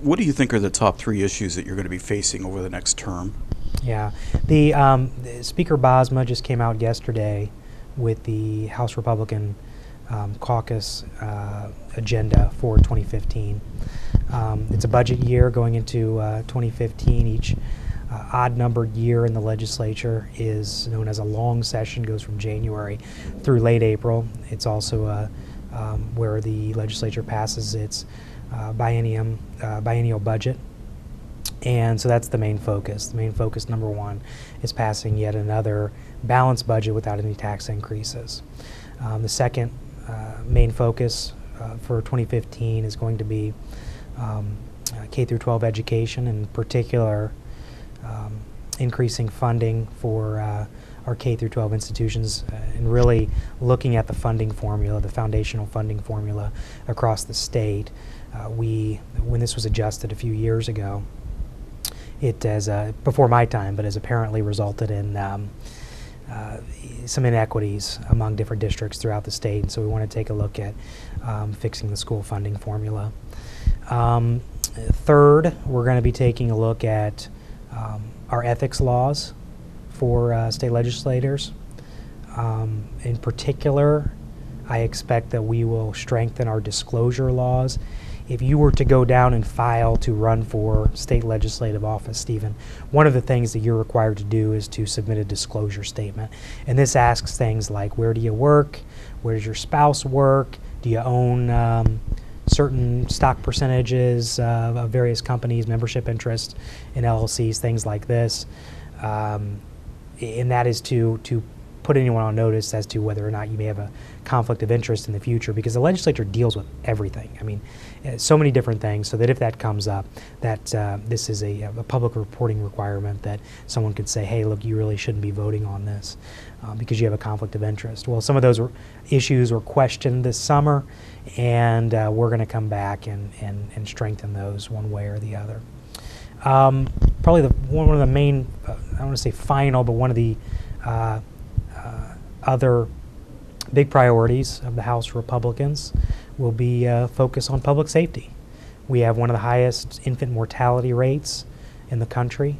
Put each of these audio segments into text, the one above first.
What do you think are the top three issues that you're going to be facing over the next term? Yeah, Speaker Bosma just came out yesterday with the House Republican caucus agenda for 2015. It's a budget year going into 2015. Each odd-numbered year in the legislature is known as a long session, goes from January through late April. It's also where the legislature passes its biennial budget. And so that's the main focus. The main focus, number one, is passing yet another balanced budget without any tax increases. The second main focus for 2015 is going to be K through 12 education, in particular increasing funding for our K through 12 institutions and really looking at the funding formula, the foundational funding formula across the state. When this was adjusted a few years ago, it has, before my time, but has apparently resulted in some inequities among different districts throughout the state. And so we want to take a look at fixing the school funding formula. Third, we're going to be taking a look at our ethics laws for state legislators. In particular, I expect that we will strengthen our disclosure laws. If you were to go down and file to run for state legislative office, Stephen, one of the things that you're required to do is to submit a disclosure statement. And this asks things like, where do you work? Where does your spouse work? Do you own certain stock percentages of various companies, membership interest in LLCs, things like this? And that is to put anyone on notice as to whether or not you may have a conflict of interest in the future, because the legislature deals with everything. I mean, so many different things, so that if that comes up, that this is a public reporting requirement, that someone could say, hey, look, you really shouldn't be voting on this because you have a conflict of interest. Well, some of those issues were questioned this summer, and we're going to come back and strengthen those one way or the other. Probably one of the main, I don't want to say final, but one of the other big priorities of the House Republicans will be focus on public safety. We have one of the highest infant mortality rates in the country.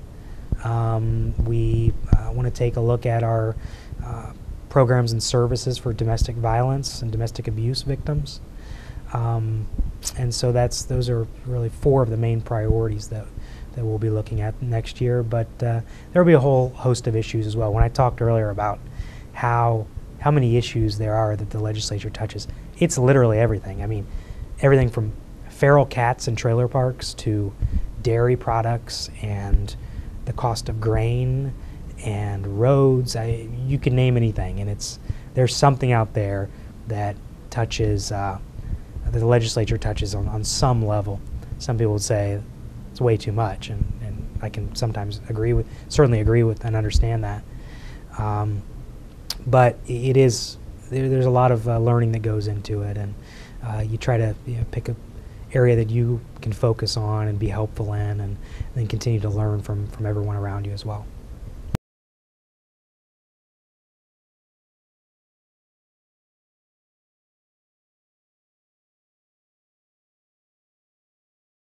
We want to take a look at our programs and services for domestic violence and domestic abuse victims. And so those are really four of the main priorities that we'll be looking at next year. But there will be a whole host of issues as well. When I talked earlier about how many issues there are that the legislature touches, it's literally everything. I mean, everything from feral cats in trailer parks to dairy products and the cost of grain and roads. You can name anything, and there's something out there that touches, that the legislature touches on some level. Some people would say it's way too much, and I can sometimes certainly agree with and understand that. But there's a lot of learning that goes into it, and you try to pick an area that you can focus on and be helpful in, and then continue to learn from everyone around you as well.